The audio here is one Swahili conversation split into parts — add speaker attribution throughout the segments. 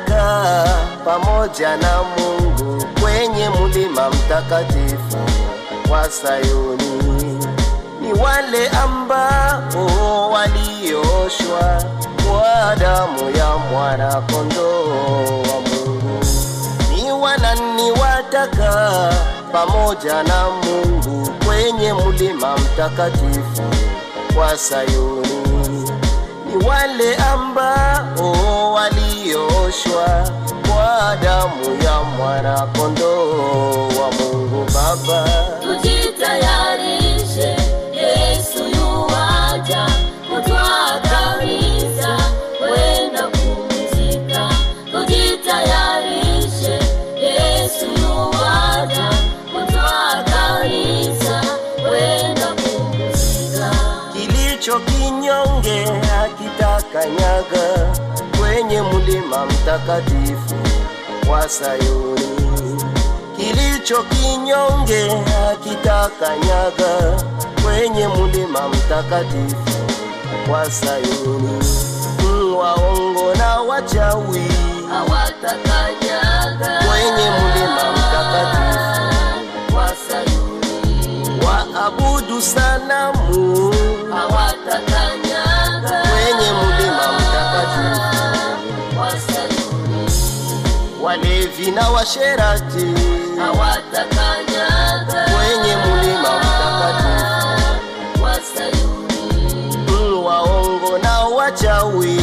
Speaker 1: watakaa pamoja na Mungu kwenye mlima mtakatifu wa Sayuni. Ni wale ambao walioshwa kwa damu ya mwana kondoo wa Mungu. Ni wanani watakaa pamoja na Mungu kwenye mlima mtakatifu wa Sayuni. Ni wale ambao walioshwa kwa damu ya mwana kondoo wa Mungu. Baba,
Speaker 2: tujitayarishe, Yesu yuaja kutuangamiza kwenda kupumzika. Tujitayarishe, Yesu yuaja kutuangamiza kwenda kupumzika.
Speaker 1: Kilicho kinyonge hakitakanyaga kwenye mlima mtakatifu wa Sayuni. Kilicho kinyonge hakitakanyaga kwenye mlima mtakatifu wa Sayuni. Waongo na wachawi
Speaker 2: hawatakanyaga
Speaker 1: kwenye mlima mtakatifu
Speaker 2: wa Sayuni.
Speaker 1: Waabudu sanamu
Speaker 2: hawatakanyaga
Speaker 1: kwenye mlima mtakatifu
Speaker 2: wa Sayuni.
Speaker 1: Walevi na washerati
Speaker 2: hawatakanyaga
Speaker 1: kwenye mlima mtakatifu
Speaker 2: wa Sayuni.
Speaker 1: Waongo na wachawi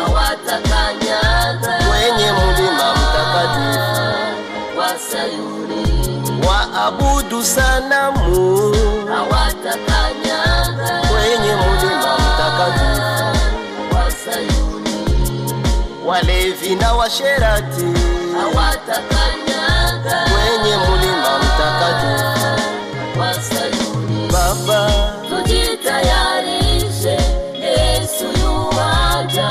Speaker 2: hawatakanyaga
Speaker 1: kwenye mlima mtakatifu
Speaker 2: wa Sayuni.
Speaker 1: Waabudu sanamu
Speaker 2: hawatakanyaga
Speaker 1: kwenye mlima mtakatifu
Speaker 2: wa Sayuni.
Speaker 1: Walevi na washerati
Speaker 2: hawatakanyaga
Speaker 1: kwenye mlima mtakatifu
Speaker 2: wa Sayuni.
Speaker 1: Baba,
Speaker 2: tujitayarishe, Yesu yuaja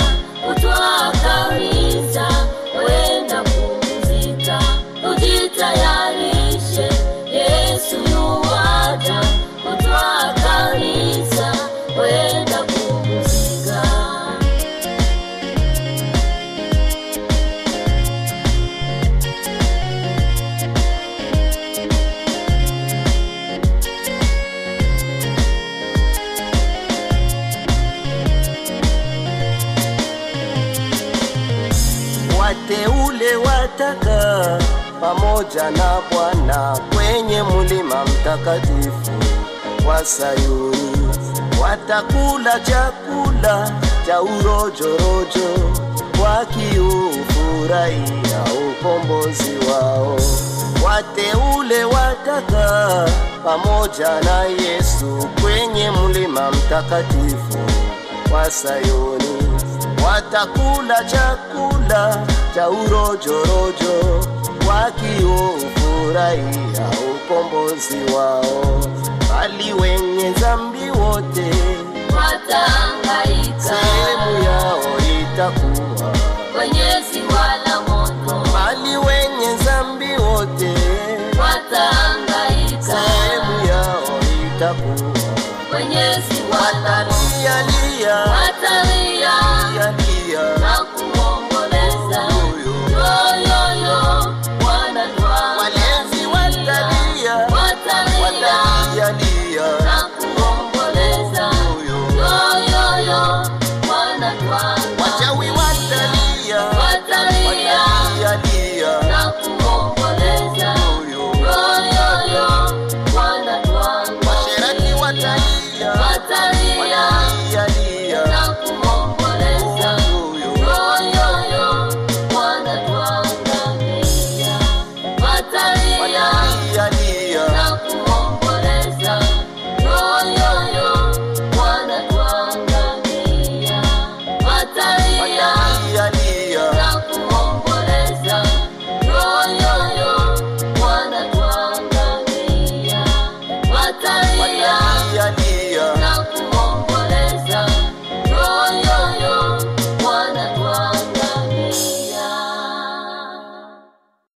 Speaker 2: kutuangamiza kwenda kupumzika. Tujitayarishe, Yesu yuaja kutuangamiza kwenda kupumzika.
Speaker 1: wateule watakaa pamoja na Bwana kwenye mlima mtakatifu wa Sayuni. Watakula chakula cha urojorojo wakiufurahia ukombozi wao. Wateule watakaa pamoja na Yesu kwenye mlima mtakatifu wa Sayuni. Watakula chakula cha urojorojo wakiufurahia ukombozi wao. Bali wenye dhambi wote
Speaker 2: watahangaika,
Speaker 1: sehemu yao itakuwa
Speaker 2: wenye